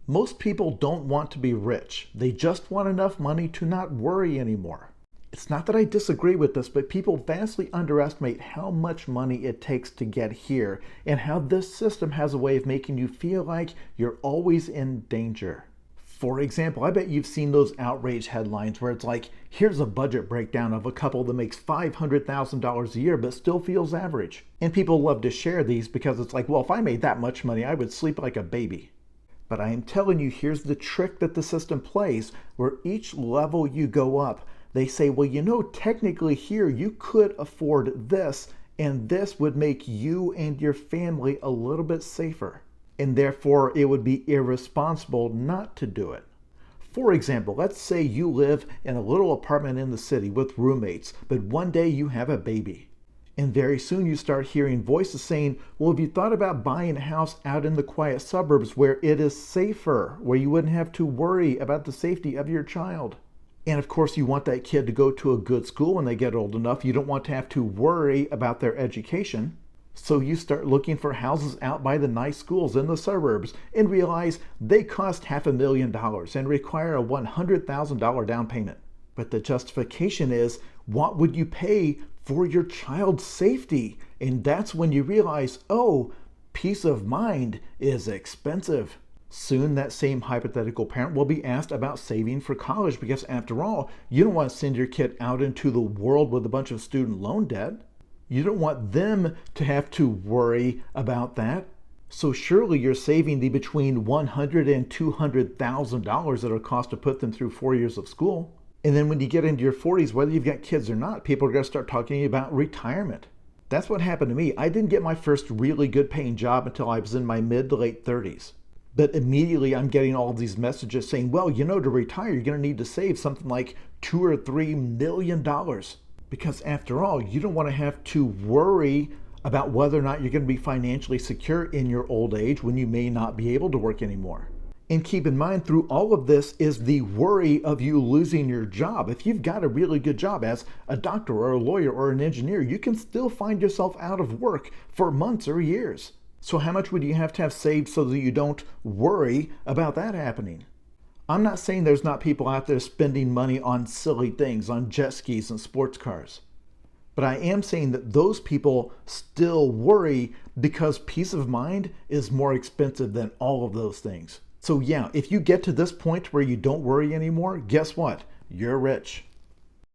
Most people don't want to be rich. They just want enough money to not worry anymore. It's not that I disagree with this, but people vastly underestimate how much money it takes to get here and how this system has a way of making you feel like you're always in danger. For example, I bet you've seen those outrage headlines where it's like, here's a budget breakdown of a couple that makes $500,000 a year but still feels average. And people love to share these because it's like, well, if I made that much money, I would sleep like a baby. But I am telling you, here's the trick that the system plays, where each level you go up, they say, well, you know, technically here you could afford this, and this would make you and your family a little bit safer. And therefore, it would be irresponsible not to do it. For example, let's say you live in a little apartment in the city with roommates, but one day you have a baby. And very soon you start hearing voices saying, well, have you thought about buying a house out in the quiet suburbs where it is safer, where you wouldn't have to worry about the safety of your child? And of course, you want that kid to go to a good school when they get old enough. You don't want to have to worry about their education. So you start looking for houses out by the nice schools in the suburbs and realize they cost $500,000 and require a $100,000 down payment. But the justification is, what would you pay for your child's safety? And that's when you realize, oh, peace of mind is expensive. Soon that same hypothetical parent will be asked about saving for college because after all, you don't want to send your kid out into the world with a bunch of student loan debt. You don't want them to have to worry about that. So surely you're saving the between $100,000 and $200,000 it'll cost to put them through 4 years of school. And then when you get into your 40s, whether you've got kids or not, people are going to start talking about retirement. That's what happened to me. I didn't get my first really good paying job until I was in my mid to late 30s. But immediately I'm getting all of these messages saying, well, you know, to retire, you're going to need to save something like $2 or $3 million. Because after all, you don't want to have to worry about whether or not you're going to be financially secure in your old age when you may not be able to work anymore. And keep in mind, through all of this is the worry of you losing your job. If you've got a really good job as a doctor or a lawyer or an engineer, you can still find yourself out of work for months or years. So how much would you have to have saved so that you don't worry about that happening? I'm not saying there's not people out there spending money on silly things, on jet skis and sports cars. But I am saying that those people still worry because peace of mind is more expensive than all of those things. So yeah, if you get to this point where you don't worry anymore, guess what? You're rich.